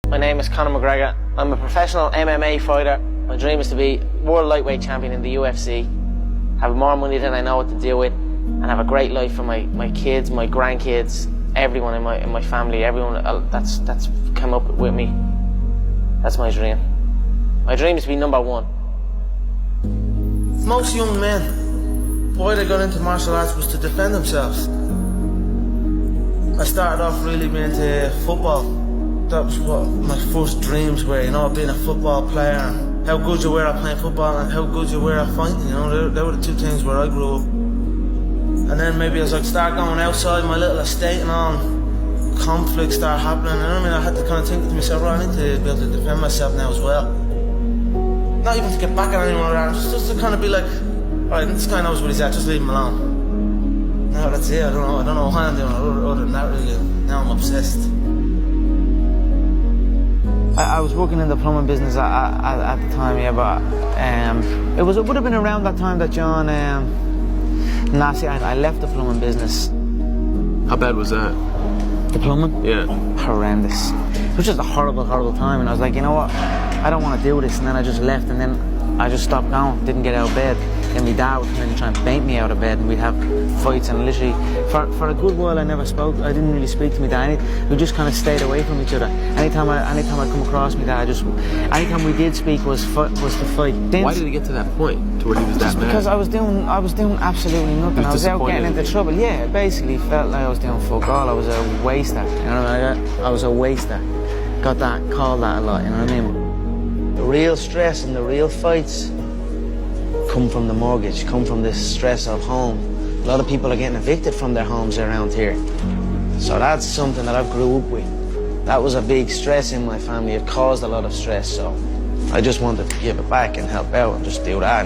My name is Conor McGregor. I'm a professional MMA fighter. My dream is to be world lightweight champion in the UFC, have more money than I know what to do with, and have a great life for my kids, my grandkids, everyone in my family, everyone that's come up with me. That's my dream. My dream is to be number one. Most young men, why they got into martial arts was to defend themselves. I started off really being into football. That was what my first dreams were, you know, being a football player. And how good you were at playing football and how good you were at fighting, you know, they were the two things where I grew up. And then maybe as I start going outside my little estate and all, conflicts start happening, and I mean, I had to kind of think to myself, right, I need to be able to defend myself now as well. Not even to get back at anyone around, just to kind of be like, alright, this guy knows what he's at, just leave him alone. No, that's it, I don't know why I'm doing it other than that really. Now I'm obsessed. I was working in the plumbing business at the time, yeah, but it would have been around that time that John, I left the plumbing business. How bad was that? The plumbing? Yeah. Horrendous. It was just a horrible, horrible time, and I was like, you know what, I don't want to do this, and then I just left, and then I just stopped going, didn't get out of bed. Then my dad would come in and try and bait me out of bed, and we'd have fights, and literally, for a good while I never spoke. I didn't really speak to my dad. We just kind of stayed away from each other. Anytime I come across my dad, anytime we did speak was to fight. Why did it get to that point, to where he was that mad? Because I was doing absolutely nothing. I was out getting into trouble. Yeah, basically felt like I was doing fuck all. I was a waster. You know what I mean? I was a waster. Got that, called that a lot. You know what I mean? The real stress and the real fights come from the mortgage, come from this stress of home. A lot of people are getting evicted from their homes around here. So that's something that I grew up with. That was a big stress in my family. It caused a lot of stress, so I just wanted to give it back and help out and just do that.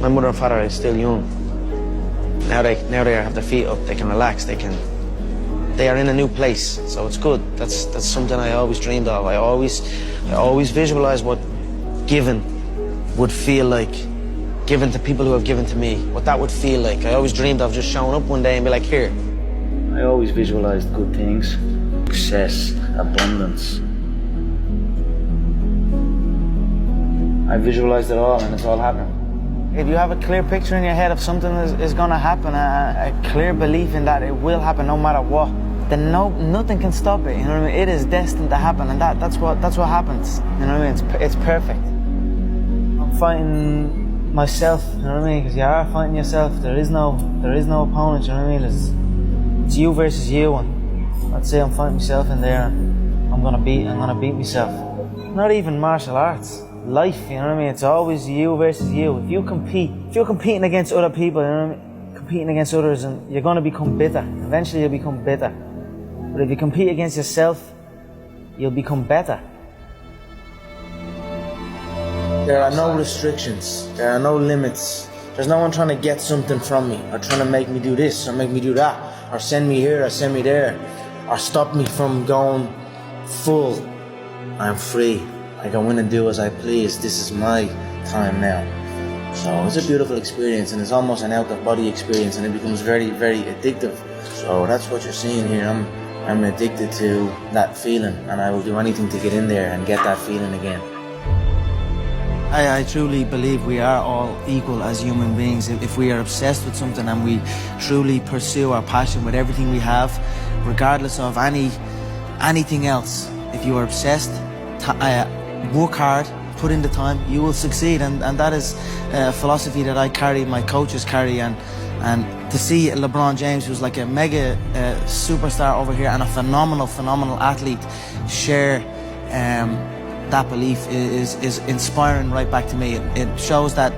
My mother and father are still young. Now they have their feet up, they can relax, they are in a new place, so it's good. That's something I always dreamed of. I always visualized what giving would feel like. Given to people who have given to me, what that would feel like. I always dreamed of just showing up one day and be like, here. I always visualized good things, success, abundance. I visualized it all and it's all happening. If you have a clear picture in your head of something is going to happen, a clear belief in that it will happen no matter what, then nothing can stop it. You know what I mean? It is destined to happen, and that's what happens. You know what I mean? It's perfect. I'm fighting myself, you know what I mean? Because you are fighting yourself. There is no opponent, you know what I mean? It's you versus you, and I'd say I'm fighting myself in there, and I'm gonna beat myself. Not even martial arts, life, you know what I mean? It's always you versus you. If you're competing against other people, you know what I mean? Competing against others, and you're gonna become bitter. Eventually you'll become bitter. But if you compete against yourself, you'll become better. There are no restrictions, there are no limits. There's no one trying to get something from me, or trying to make me do this, or make me do that, or send me here, or send me there, or stop me from going full. I'm free, I go in and do as I please. This is my time now. So it's a beautiful experience, and it's almost an out-of-body experience, and it becomes very, very addictive. So that's what you're seeing here. I'm addicted to that feeling, and I will do anything to get in there and get that feeling again. I truly believe we are all equal as human beings. If we are obsessed with something and we truly pursue our passion with everything we have, regardless of anything else, if you are obsessed, work hard, put in the time, you will succeed. And that is a philosophy that I carry, my coaches carry, and to see LeBron James, who's like a mega superstar over here and a phenomenal athlete, share that belief is inspiring right back to me. It shows that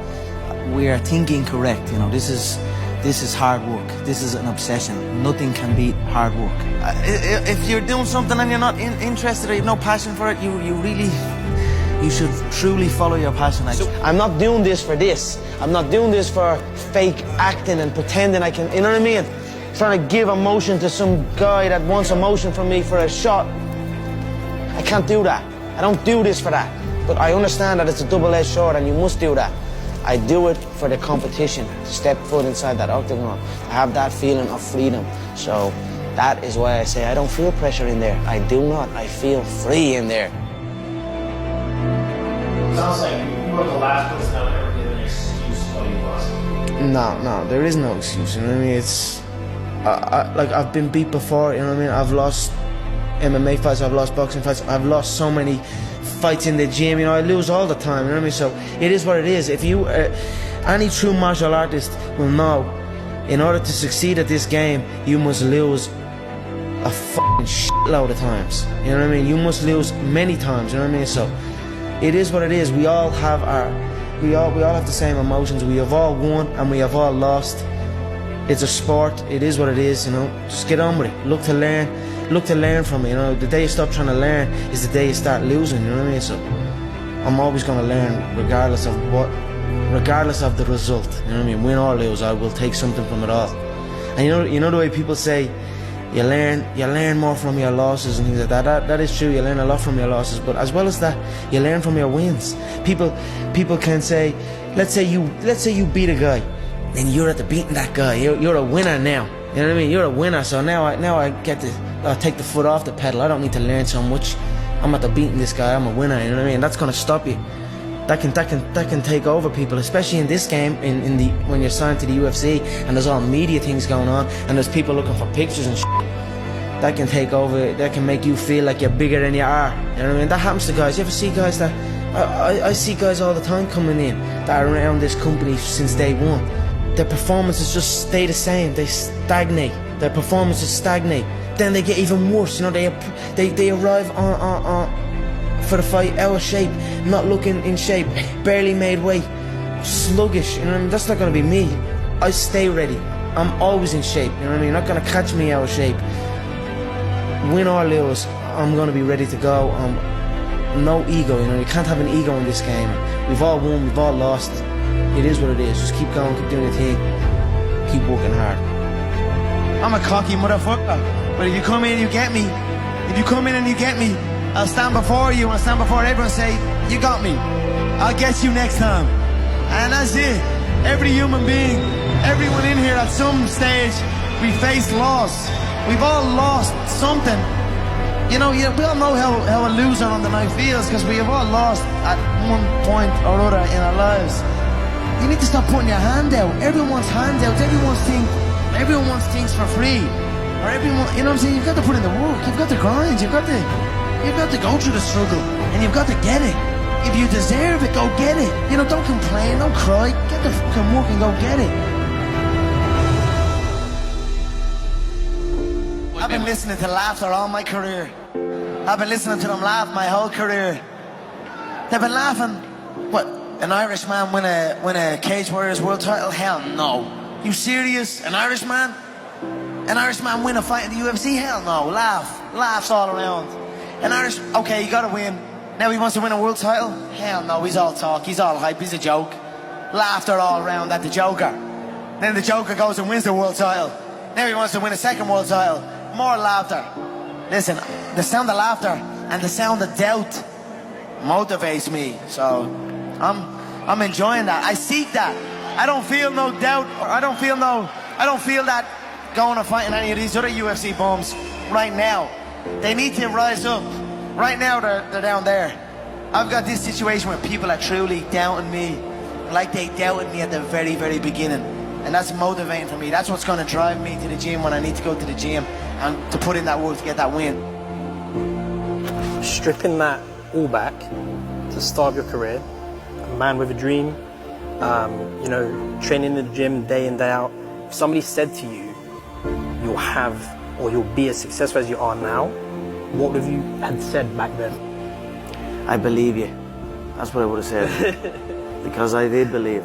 we are thinking correct. You know, this is hard work. This is an obsession. Nothing can beat hard work. If you're doing something and you're not interested or you have no passion for it, you should truly follow your passion. I'm not doing this for this. I'm not doing this for fake acting and pretending I can, you know what I mean? Trying to give emotion to some guy that wants emotion from me for a shot. I can't do that. I don't do this for that. But I understand that it's a double-edged sword and you must do that. I do it for the competition, to step foot inside that octagon. I have that feeling of freedom. So That is why I say I don't feel pressure in there. I do not. I feel free in there. Sounds like you were the last person that would ever give an excuse why you lost. No, there is no excuse. You know what I mean? It's like I've been beat before. You know what I mean? I've lost MMA fights. I've lost boxing fights. I've lost so many fights in the gym. You know, I lose all the time. You know what I mean? So it is what it is. If you, any true martial artist will know, in order to succeed at this game, you must lose a fucking shitload of times. You know what I mean? You must lose many times. You know what I mean? So it is what it is. We all have we all have the same emotions. We have all won and we have all lost. It's a sport. It is what it is. You know, just get on with it. Look to learn from it. You know, the day you stop trying to learn is the day you start losing. You know what I mean? So I'm always going to learn, regardless of the result. You know what I mean? Win or lose, I will take something from it all. And you know the way people say you learn more from your losses and things like that. That is true. You learn a lot from your losses, but as well as that, you learn from your wins. People can say, let's say you beat a guy, and you're at the beating that guy. You're a winner now. You know what I mean? You're a winner. So now I get to take the foot off the pedal. I don't need to learn so much. I'm at the beating this guy. I'm a winner. You know what I mean? That's gonna stop you. That can take over people, especially in this game. When you're signed to the UFC and there's all media things going on and there's people looking for pictures and shit. That can take over. That can make you feel like you're bigger than you are. You know what I mean? That happens to guys. You ever see guys that I see guys all the time coming in that are around this company since day one. Their performances just stay the same. They stagnate. Their performances stagnate. Then they get even worse. You know, they arrive on for the fight out of shape, not looking in shape, barely made weight, sluggish. You know what I mean? That's not gonna be me. I stay ready. I'm always in shape. You know what I mean? You're not gonna catch me out of shape. Win or lose, I'm gonna be ready to go. No ego. You know, you can't have an ego in this game. We've all won. We've all lost. It is what it is. Just keep going, keep doing your thing, keep working hard. I'm a cocky motherfucker, but if you come in and you get me, I'll stand before you and I'll stand before everyone and say, you got me. I'll get you next time. And that's it. Every human being, everyone in here at some stage, we face loss. We've all lost something. You know, we all know how a loser on the night feels because we have all lost at one point or other in our lives. You need to stop putting your hand out. Everyone wants handouts. Everyone wants things for free. Or everyone, you know what I'm saying? You've got to put in the work. You've got to grind. You've got to go through the struggle. And you've got to get it. If you deserve it, go get it. You know, don't complain, don't cry. Get the fucking work and go get it. I've been listening to laughter all my career. I've been listening to them laugh my whole career. They've been laughing. What? An Irishman win a Cage Warriors world title? Hell no. You serious? An Irishman? An Irishman win a fight in the UFC? Hell no. Laughs all around. Okay, you gotta win. Now he wants to win a world title? Hell no, he's all talk, he's all hype, he's a joke. Laughter all around at the Joker. Then the Joker goes and wins the world title. Now he wants to win a second world title. More laughter. Listen, the sound of laughter and the sound of doubt motivates me. So I'm enjoying that. I seek that. I don't feel no doubt. I don't feel that going and fighting any of these other UFC bums right now. They need to rise up. Right now they're down there. I've got this situation where people are truly doubting me like they doubted me at the very, very beginning. And that's motivating for me. That's what's going to drive me to the gym when I need to go to the gym and to put in that work to get that win. Stripping that all back to start your career, a man with a dream, you know, training in the gym day in, day out. If somebody said to you, you'll have or you'll be as successful as you are now, what would you have said back then? I believe you. That's what I would have said. Because I did believe.